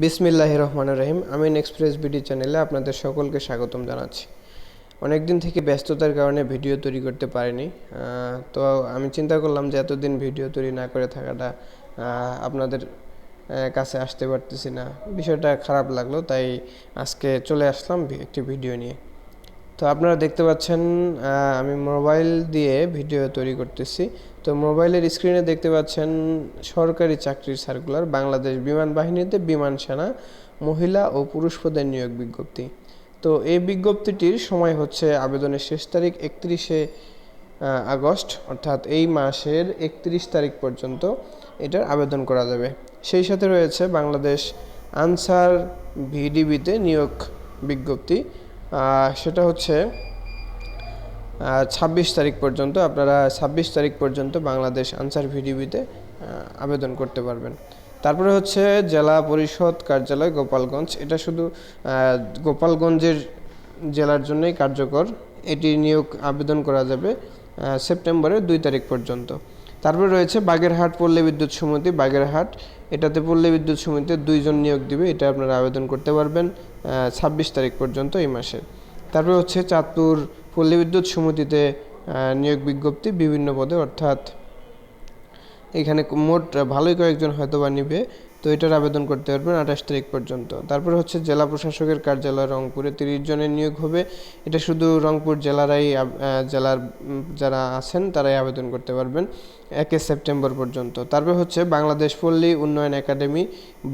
বিসমিল্লাহির রহমানির রহিম। আমিন express BD চ্যানেলে আপনাদের সকলকে স্বাগতম জানাচ্ছি। অনেক দিন থেকে ব্যস্ততার কারণে ভিডিও তৈরি করতে পারিনি। তো আমি চিন্তা করলাম যে এতদিন ভিডিও তৈরি না করে থাকাটা আপনাদের কাছে আসতে পারতেছি না, বিষয়টা খারাপ লাগলো, তাই আজকে চলে আসলাম একটি ভিডিও নিয়ে। তো আপনারা দেখতে পাচ্ছেন আমি মোবাইল দিয়ে ভিডিও তৈরি করতেছি। তো মোবাইলের স্ক্রিনে দেখতে পাচ্ছেন সরকারি চাকরির সার্কুলার, বাংলাদেশ বিমান বাহিনীতে বিমান সেনা মহিলা ও পুরুষ পদের নিয়োগ বিজ্ঞপ্তি। তো এই বিজ্ঞপ্তিটির সময় হচ্ছে আবেদনের শেষ তারিখ 31শে আগস্ট, অর্থাৎ এই মাসের 31 তারিখ পর্যন্ত এটার আবেদন করা যাবে। সেই সাথে রয়েছে বাংলাদেশ আনসার ভিডিবিতে নিয়োগ বিজ্ঞপ্তি, সেটা হচ্ছে 26 তারিখ পর্যন্ত। আপনারা 26 তারিখ পর্যন্ত বাংলাদেশ আনসার ভিডিবিতে আবেদন করতে পারবেন। তারপরে হচ্ছে জেলা পরিষদ কার্যালয় গোপালগঞ্জ, এটা শুধু গোপালগঞ্জের জেলার জন্যই কার্যকর। এটি নিয়োগ আবেদন করা যাবে সেপ্টেম্বরের 2 তারিখ পর্যন্ত। তারপরে রয়েছে বাগেরহাট পল্লী বিদ্যুৎ সমিতি বাগেরহাট, এটাতে পল্লী বিদ্যুৎ সমিতিতে 2 জন নিয়োগ দিবে, এটা আপনারা আবেদন করতে পারবেন 26 তারিখ পর্যন্ত এই মাসে। তারপরে হচ্ছে চাঁদপুর পল্লী বিদ্যুৎ সমিতিতে নিয়োগ বিজ্ঞপ্তি বিভিন্ন পদে, অর্থাৎ এখানে মোট ভালোই কয়েকজন হয়তো বা নিবে, তো এটার আবেদন করতে পারবেন 28 তারিখ পর্যন্ত। তারপরে হচ্ছে জেলা প্রশাসকের কার্যালয় রংপুরে 30 জনের নিয়োগ হবে, এটা শুধু রংপুর জেলার যারা আছেন তারাই আবেদন করতে পারবেন 1 সেপ্টেম্বর পর্যন্ত। তারপরে হচ্ছে বাংলাদেশ পল্লী উন্নয়ন একাডেমি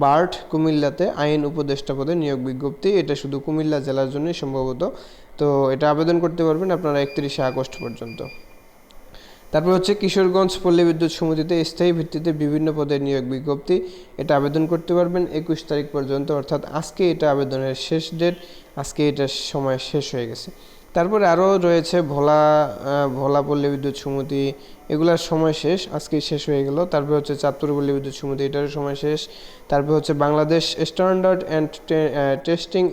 বার্ড কুমিল্লাতে আইন উপদেষ্টা পদে নিয়োগ বিজ্ঞপ্তি, এটা শুধু কুমিল্লা জেলার জন্যই সম্ভবত। তো এটা আবেদন করতে পারবেন আপনারা 31শে আগস্ট পর্যন্ত। তারপর হচ্ছে কিশোরগঞ্জ পল্লী বিদ্যুৎ সমিতিতে স্থায়ী ভিত্তিতে বিভিন্ন পদের নিয়োগ বিজ্ঞপ্তি, এটা আবেদন করতে পারবেন 21 তারিখ পর্যন্ত, অর্থাৎ আজকে এটা আবেদনের শেষ ডেট, আজকে এটার সময় শেষ হয়ে গেছে। তারপরে আরও রয়েছে ভোলা পল্লী বিদ্যুৎ সমিতি, এগুলার সময় শেষ, আজকেই শেষ হয়ে গেল। তারপর হচ্ছে চাঁদপুর পল্লী বিদ্যুৎ সমিতি, এটারও সময় শেষ। তারপর হচ্ছে Bangladesh standard and testing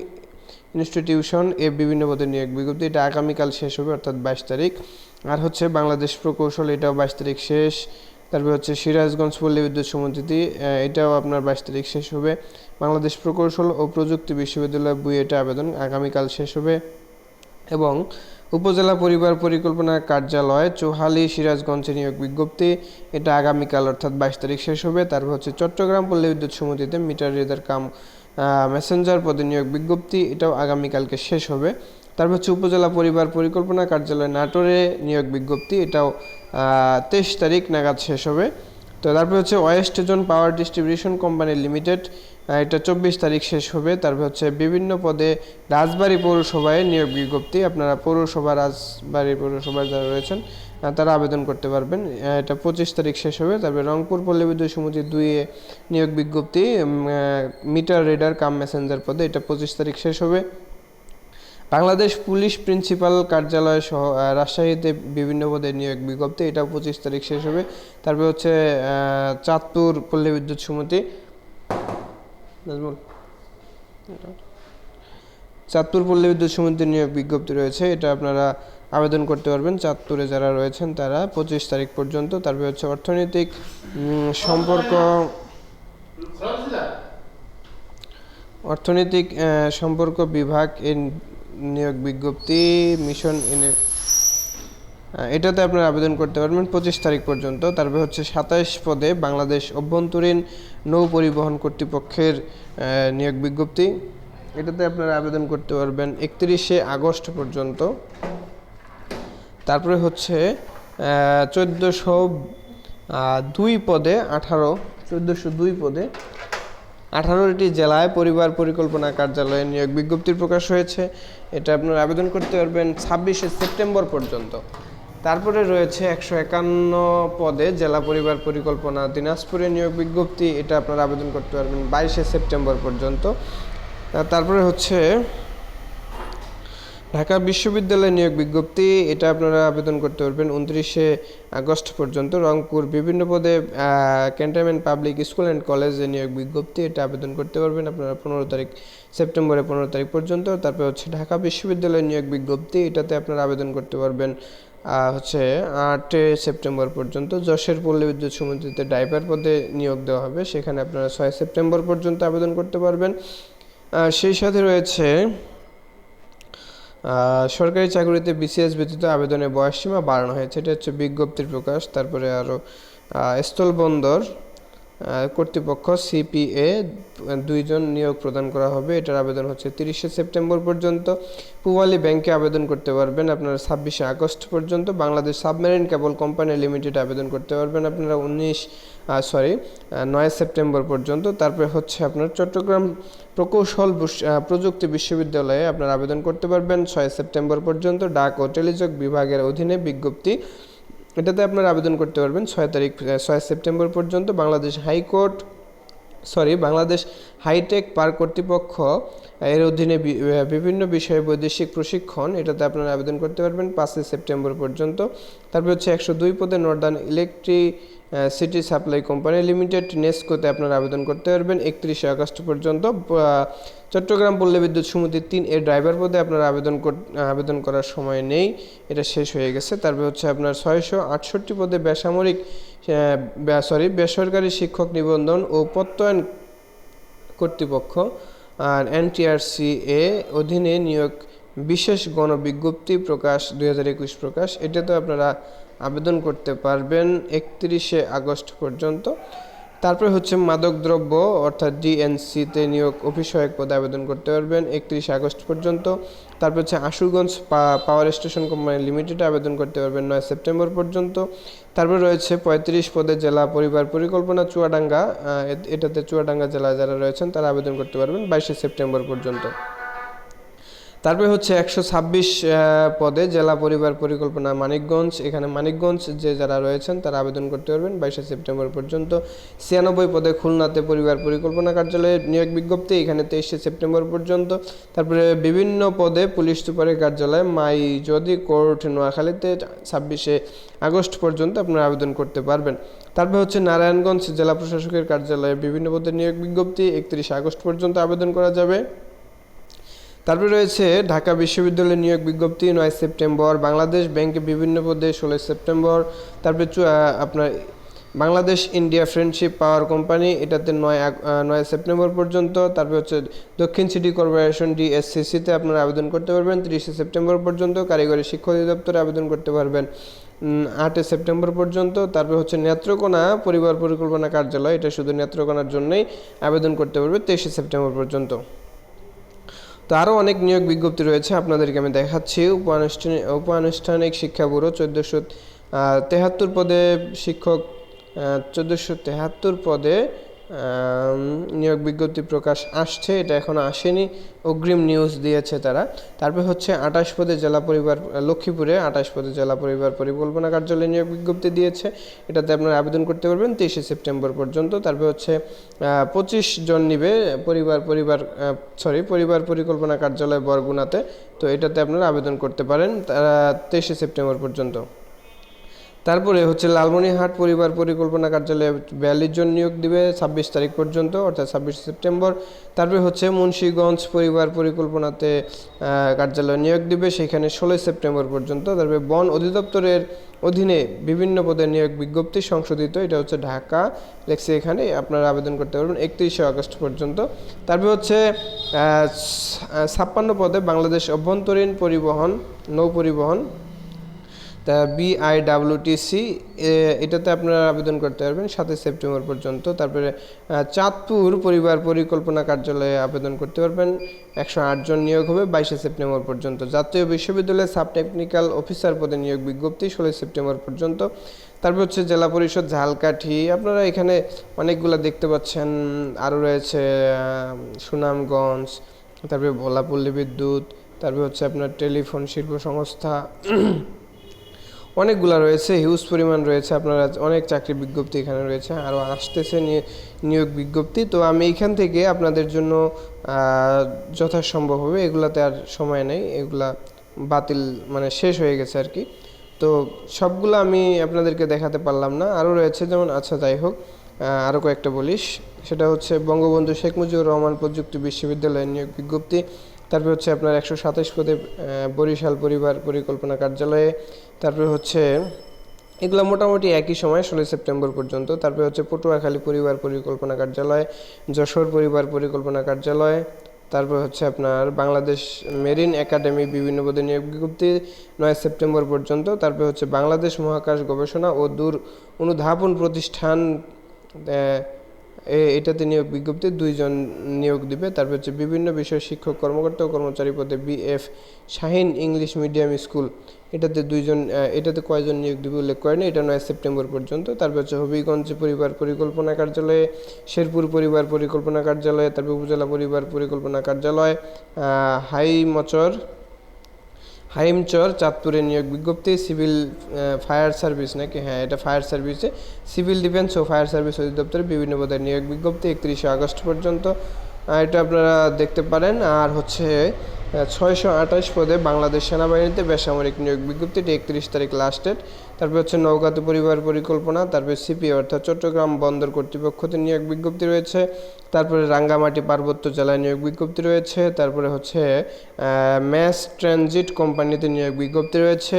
institution বিভিন্ন পদের নিয়োগ বিজ্ঞপ্তি, এটা আগামীকাল শেষ হবে, অর্থাৎ 22 তারিখ। আর হচ্ছে বাংলাদেশ প্রকৌশল, এটাও 22 তারিখ শেষ। তারপর হচ্ছে সিরাজগঞ্জ পল্লী বিদ্যুৎ সমিতি, এটাও আপনার 22 তারিখ শেষ হবে। বাংলাদেশ প্রকৌশল ও প্রযুক্তি বিশ্ববিদ্যালয় বুয়েটে আবেদন আগামীকাল শেষ হবে। এবং উপজেলা পরিবার পরিকল্পনা কার্যালয় চৌহালি সিরাজগঞ্জে নিয়োগ বিজ্ঞপ্তি, এটা আগামীকাল অর্থাৎ 22 তারিখ শেষ হবে। তারপর হচ্ছে চট্টগ্রাম পল্লী বিদ্যুৎ সমিতিতে মিটার রিডার কাম মেসেঞ্জার পদে নিয়োগ বিজ্ঞপ্তি, এটাও আগামীকালকে শেষ হবে। তারপর হচ্ছে উপজেলা পরিবার পরিকল্পনা কার্যালয় নাটোরে নিয়োগ বিজ্ঞপ্তি, এটাও 23 তারিখ নাগাদ শেষ হবে। তো তারপর হচ্ছে West zone power distribution company limited, এটা 24 তারিখ শেষ হবে। তারপর হচ্ছে বিভিন্ন পদে রাজবাড়ী পৌরসভায় নিয়োগ বিজ্ঞপ্তি, আপনারা রাজবাড়ী পৌরসভায় যারা রয়েছেন তারা আবেদন করতে পারবেন, এটা 25 তারিখ শেষ হবে। তারপরে রংপুর পল্লী বিদ্যুৎ সমিতি 2 নিয়োগ বিজ্ঞপ্তি মিটার রিডার কাম মেসেঞ্জার পদে, এটা 25 তারিখ শেষ হবে। বাংলাদেশ পুলিশ প্রিন্সিপাল কার্যালয় সহ রাজশাহীতে বিভিন্ন পদে নিয়োগ বিজ্ঞপ্তি, এটাও 25 তারিখ শেষ হবে। তারপর হচ্ছে চাঁদপুর পল্লী বিদ্যুৎ সমিতি চাঁদপুর পল্লী বিদ্যুৎ সমিতির নিয়োগ বিজ্ঞপ্তি রয়েছে, এটা আপনারা আবেদন করতে পারবেন চাঁদপুরে যারা রয়েছেন তারা 25 তারিখ পর্যন্ত। তারপর হচ্ছে অর্থনৈতিক সম্পর্ক বিভাগ এর নিয়োগ বিজ্ঞপ্তি মিশন এটাতে আপনারা আবেদন করতে পারবেন 25 তারিখ পর্যন্ত। তারপরে হচ্ছে 27 পদে বাংলাদেশ অভ্যন্তরীণ নৌ পরিবহন কর্তৃপক্ষের নিয়োগ বিজ্ঞপ্তি, এটাতে আপনারা আবেদন করতে পারবেন 31শে আগস্ট পর্যন্ত। তারপরে হচ্ছে 1402 পদে 18টি জেলায় পরিবার পরিকল্পনা কার্যালয়ে নিয়োগ বিজ্ঞপ্তির প্রকাশ হয়েছে, এটা আপনারা আবেদন করতে পারবেন 26শে সেপ্টেম্বর পর্যন্ত। তারপরে রয়েছে 151 পদে জেলা পরিবার পরিকল্পনা দিনাজপুরে নিয়োগ বিজ্ঞপ্তি, এটা আপনারা আবেদন করতে পারবেন 22শে সেপ্টেম্বর পর্যন্ত। তারপরে হচ্ছে ঢাকা বিশ্ববিদ্যালয় নিয়োগ বিজ্ঞপ্তি, এটা আপনারা আবেদন করতে পারবেন 29শে আগস্ট পর্যন্ত। রংপুর বিভিন্ন পদে ক্যান্টনমেন্ট পাবলিক স্কুল অ্যান্ড কলেজে নিয়োগ বিজ্ঞপ্তি, এটা আবেদন করতে পারবেন আপনারা 15 সেপ্টেম্বরের 15 তারিখ পর্যন্ত। তারপর হচ্ছে ঢাকা বিশ্ববিদ্যালয় নিয়োগ বিজ্ঞপ্তি, এটাতে আপনারা আবেদন করতে পারবেন হচ্ছে 8 সেপ্টেম্বর পর্যন্ত। যশোর পল্লী বিদ্যুৎ সমিতিতে ড্রাইভার পদে নিয়োগ দেওয়া হবে, সেখানে আপনারা 6 সেপ্টেম্বর পর্যন্ত আবেদন করতে পারবেন। সেই সাথে রয়েছে সরকারি চাকরিতে বিসিএস ব্যতীত আবেদনের বয়সসীমা বাড়ানো হয়েছে, এটা হচ্ছে বিজ্ঞপ্তির প্রকাশ। তারপরে আরও স্থলবন্দর কর্তৃপক্ষ সিপিএ 2 জন নিয়োগ প্রদান করা হবে, এটার আবেদন হচ্ছে 30 সেপ্টেম্বর পর্যন্ত। পূবালী ব্যাংকে আবেদন করতে পারবেন আপনারা 26 আগস্ট পর্যন্ত। Bangladesh submarine cable company limited আবেদন করতে পারবেন আপনারা 9 সেপ্টেম্বর পর্যন্ত। তারপরে হচ্ছে আপনার চট্টগ্রাম প্রকৌশল প্রযুক্তি বিশ্ববিদ্যালয়ে আপনারা আবেদন করতে পারবেন 6 সেপ্টেম্বর পর্যন্ত। ডাক ও টেলিযোগ বিভাগের অধীনে বিজ্ঞপ্তি, এটাতে আপনারা আবেদন করতে পারবেন 6 সেপ্টেম্বর পর্যন্ত। বাংলাদেশ হাইটেক পার্ক কর্তৃপক্ষ এর অধীনে বিভিন্ন বিষয়ে বৈদেশিক প্রশিক্ষণ, এটাতে আপনারা আবেদন করতে পারবেন 5 সেপ্টেম্বর পর্যন্ত। তারপর হচ্ছে 102 পদে northern electricity supply company limited নেসকোতে আপনারা আবেদন করতে পারবেন 31 আগস্ট পর্যন্ত। চট্টগ্রাম পল্লী বিদ্যুৎ সমিতি 3 এর ড্রাইভার পদে আপনারা আবেদন করার সময় নেই, এটা শেষ হয়ে গেছে। তারপর হচ্ছে আপনার 668 পদে বেসরকারি শিক্ষক নিবন্ধন ও প্রত্যয়ন কর্তৃপক্ষ আর NTRC-এ অধীনে নিয়োগ বিশেষ গণবিজ্ঞপ্তি প্রকাশ 2021 প্রকাশ, এটাতে আপনারা আবেদন করতে পারবেন 31 আগস্ট পর্যন্ত। তারপরে হচ্ছে মাদকদ্রব্য অর্থাৎ DNC-তে নিয়োগ অফিস সহায়ক পদে আবেদন করতে পারবেন 31 আগস্ট পর্যন্ত। তারপর হচ্ছে আশুগঞ্জ পাওয়ার স্টেশন কোম্পানি লিমিটেডে আবেদন করতে পারবেন 9 সেপ্টেম্বর পর্যন্ত। তারপর রয়েছে 35 পদে জেলা পরিবার পরিকল্পনা চুয়াডাঙ্গা, এটাতে চুয়াডাঙ্গা জেলা যারা রয়েছেন তারা আবেদন করতে পারবেন 22 সেপ্টেম্বর পর্যন্ত। তারপরে হচ্ছে 126 পদে জেলা পরিবার পরিকল্পনা মানিকগঞ্জ, এখানে মানিকগঞ্জ যারা রয়েছেন তারা আবেদন করতে পারবেন 22 সেপ্টেম্বর পর্যন্ত। 96 পদে খুলনাতে পরিবার পরিকল্পনা কার্যালয়ের নিয়োগ বিজ্ঞপ্তি, এখানে 23 সেপ্টেম্বর পর্যন্ত। তারপরে বিভিন্ন পদে পুলিশ সুপারের কার্যালয় মাইজদি কোর্ট নোয়াখালীতে 26 আগস্ট পর্যন্ত আপনারা আবেদন করতে পারবেন। তারপর হচ্ছে নারায়ণগঞ্জ জেলা প্রশাসকের কার্যালয়ে বিভিন্ন পদে নিয়োগ বিজ্ঞপ্তি 31 আগস্ট পর্যন্ত আবেদন করা যাবে। তারপরে রয়েছে ঢাকা বিশ্ববিদ্যালয়ের নিয়োগ বিজ্ঞপ্তি 9 সেপ্টেম্বর। বাংলাদেশ ব্যাংকে বিভিন্ন পদে 16 সেপ্টেম্বর। তারপরে আপনার Bangladesh India friendship power company, এটাতে 9 সেপ্টেম্বর পর্যন্ত। তারপরে হচ্ছে দক্ষিণ সিটি কর্পোরেশন DSCC-তে আপনারা আবেদন করতে পারবেন 30 সেপ্টেম্বর পর্যন্ত। কারিগরি শিক্ষা অধিদপ্তরে আবেদন করতে পারবেন 8 সেপ্টেম্বর পর্যন্ত। তারপরে হচ্ছে নেত্রকোনা পরিবার পরিকল্পনা কার্যালয়, এটা শুধু নেত্রকোনার জন্যই আবেদন করতে পারবে 23 সেপ্টেম্বর পর্যন্ত। তো আরও অনেক নিয়োগ বিজ্ঞপ্তি রয়েছে, আপনাদেরকে আমি দেখাচ্ছি। উপানুষ্ঠানিক শিক্ষা ব্যুরো 1473 পদে শিক্ষক, 1473 পদে নিয়োগ বিজ্ঞপ্তি প্রকাশ আসছে, এটা এখনও আসেনি, অগ্রিম নিউজ দিয়েছে তারা। তারপরে হচ্ছে 28 পদে জেলা পরিবার লক্ষ্মীপুরে 28 পদে জেলা পরিবার পরিকল্পনা কার্যালয়ে নিয়োগ বিজ্ঞপ্তি দিয়েছে, এটাতে আপনারা আবেদন করতে পারবেন 23 সেপ্টেম্বর পর্যন্ত। তারপরে হচ্ছে 25 জন নিবে পরিবার পরিকল্পনা কার্যালয় বরগুনাতে, তো এটাতে আপনারা আবেদন করতে পারেন 23 সেপ্টেম্বর পর্যন্ত। তারপরে হচ্ছে লালমনিরহাট পরিবার পরিকল্পনা কার্যালয়ে 42 জন নিয়োগ দিবে 26 তারিখ পর্যন্ত, অর্থাৎ 26 সেপ্টেম্বর। তারপরে হচ্ছে মুন্সিগঞ্জ পরিবার পরিকল্পনাতে কার্যালয় নিয়োগ দিবে, সেখানে 16 সেপ্টেম্বর পর্যন্ত। তারপরে বন অধিদপ্তরের অধীনে বিভিন্ন পদে নিয়োগ বিজ্ঞপ্তি সংশোধিত, এটা হচ্ছে ঢাকা লেখছে, এখানে আপনারা আবেদন করতে পারবেন 31 আগস্ট পর্যন্ত। তারপরে হচ্ছে 56 পদে বাংলাদেশ অভ্যন্তরীণ পরিবহন নৌ পরিবহন BIWTC, এটাতে আপনারা আবেদন করতে পারবেন 7 সেপ্টেম্বর পর্যন্ত। তারপরে চাঁদপুর পরিবার পরিকল্পনা কার্যালয়ে আবেদন করতে পারবেন 108 জন নিয়োগ হবে 22 সেপ্টেম্বর পর্যন্ত। জাতীয় বিশ্ববিদ্যালয়ের সাব টেকনিক্যাল অফিসার পদে নিয়োগ বিজ্ঞপ্তি 16 সেপ্টেম্বর পর্যন্ত। তারপর হচ্ছে জেলা পরিষদ ঝালকাঠি, আপনারা এখানে অনেকগুলো দেখতে পাচ্ছেন, আরও রয়েছে সুনামগঞ্জ, তারপরে ভোলাপল্লী বিদ্যুৎ, তারপরে হচ্ছে আপনার টেলিফোন শিল্প সংস্থা, অনেকগুলো রয়েছে, হিউজ পরিমাণ রয়েছে, আপনারা অনেক চাকরি বিজ্ঞপ্তি এখানে রয়েছে, আরও আসতেছে নিয়োগ বিজ্ঞপ্তি। তো আমি এখান থেকে আপনাদের জন্য যথাসম্ভব হবে, এগুলাতে আর সময় নেই, এগুলা বাতিল মানে শেষ হয়ে গেছে আর কি, তো সবগুলো আমি আপনাদেরকে দেখাতে পারলাম না, আরও রয়েছে যেমন, আচ্ছা যাই হোক আরও কয়েকটা বলিস, সেটা হচ্ছে বঙ্গবন্ধু শেখ মুজিবুর রহমান প্রযুক্তি বিশ্ববিদ্যালয়ের নিয়োগ বিজ্ঞপ্তি তারপরে হচ্ছে আপনার 127 পদে বরিশাল পরিবার পরিকল্পনা কার্যালয়ে। তারপরে হচ্ছে এগুলো মোটামুটি একই সময় 16 সেপ্টেম্বর পর্যন্ত। তারপরে হচ্ছে পটুয়াখালী পরিবার পরিকল্পনা কার্যালয়, যশোর পরিবার পরিকল্পনা কার্যালয়। তারপর হচ্ছে আপনার বাংলাদেশ মেরিন একাডেমি বিভিন্ন পদে নিয়োগ বিজ্ঞপ্তি 9 সেপ্টেম্বর পর্যন্ত। তারপরে হচ্ছে বাংলাদেশ মহাকাশ গবেষণা ও দূর অনুধাবন প্রতিষ্ঠান, এটাতে নিয়োগ বিজ্ঞপ্তি 2 জন নিয়োগ দিবে। তারপর হচ্ছে বিভিন্ন বিষয় শিক্ষক কর্মকর্তা ও কর্মচারী পদে BF Shaheen English medium school, এটাতে 2 জন, এটাতে কয়জন নিয়োগ দিবে উল্লেখ করেনি, এটা 9 সেপ্টেম্বর পর্যন্ত। তারপর হচ্ছে হবিগঞ্জ পরিবার পরিকল্পনা কার্যালয়ে, শেরপুর পরিবার পরিকল্পনা কার্যালয়ে, তারপর উপজেলা পরিবার পরিকল্পনা কার্যালয়, হাইমচর চাঁদপুরে নিয়োগ বিজ্ঞপ্তি। সিভিল ফায়ার সার্ভিস নাকি, হ্যাঁ এটা ফায়ার সার্ভিসে, সিভিল ডিফেন্স ও ফায়ার সার্ভিস অধিদপ্তরে বিভিন্ন পদে নিয়োগ বিজ্ঞপ্তি 31 আগস্ট পর্যন্ত, এটা আপনারা দেখতে পারেন। আর হচ্ছে 628 পদে বাংলাদেশ সেনাবাহিনীতে বেসামরিক নিয়োগ বিজ্ঞপ্তি, 31 তারিখ লাস্ট ডেট। তারপর হচ্ছে নওগাঁতে পরিবার পরিকল্পনা, তারপরে সিপি অর্থাৎ চট্টগ্রাম বন্দর কর্তৃপক্ষতে নিয়োগ বিজ্ঞপ্তি রয়েছে। তারপরে রাঙ্গামাটি পার্বত্য জেলায় নিয়োগ বিজ্ঞপ্তি রয়েছে। তারপরে হচ্ছে ম্যাস ট্রানজিট কোম্পানিতে নিয়োগ বিজ্ঞপ্তি রয়েছে,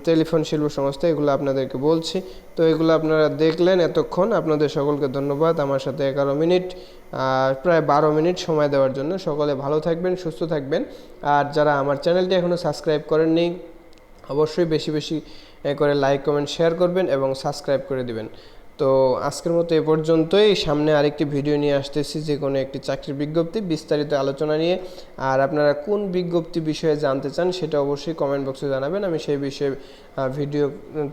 টেলিফোন শিল্প সংস্থা, এগুলো আপনাদেরকে বলছি। তো এগুলো আপনারা দেখলেন এতক্ষণ, আপনাদের সকলকে ধন্যবাদ আমার সাথে 11 মিনিট প্রায় 12 মিনিট সময় দেওয়ার জন্য। সকলে ভালো থাকবেন, সুস্থ থাকবেন। আর যারা আমার চ্যানেলটি এখনও সাবস্ক্রাইব করেননি, অবশ্যই বেশি বেশি করে লাইক কমেন্ট শেয়ার করবেন এবং সাবস্ক্রাইব করে দিবেন। তো আজকের মতো এ পর্যন্তই। সামনে আরেকটি ভিডিও নিয়ে আসতেছি, যে কোনো একটি চাকরির বিজ্ঞপ্তি বিস্তারিত আলোচনা নিয়ে। আর আপনারা কোন বিজ্ঞপ্তি বিষয়ে জানতে চান সেটা অবশ্যই কমেন্ট বক্সে জানাবেন, আমি সেই বিষয়ে ভিডিও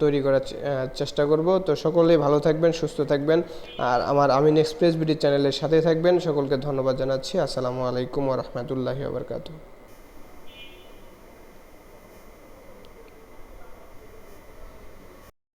তৈরি করার চেষ্টা করব। তো সকলেই ভালো থাকবেন, সুস্থ থাকবেন, আর আমার আমিন এক্সপ্রেস বিডি চ্যানেলের সাথে থাকবেন। সকলকে ধন্যবাদ জানাচ্ছি। আসসালামু আলাইকুম ওয়া রাহমাতুল্লাহি ওয়া বারাকাতুহু।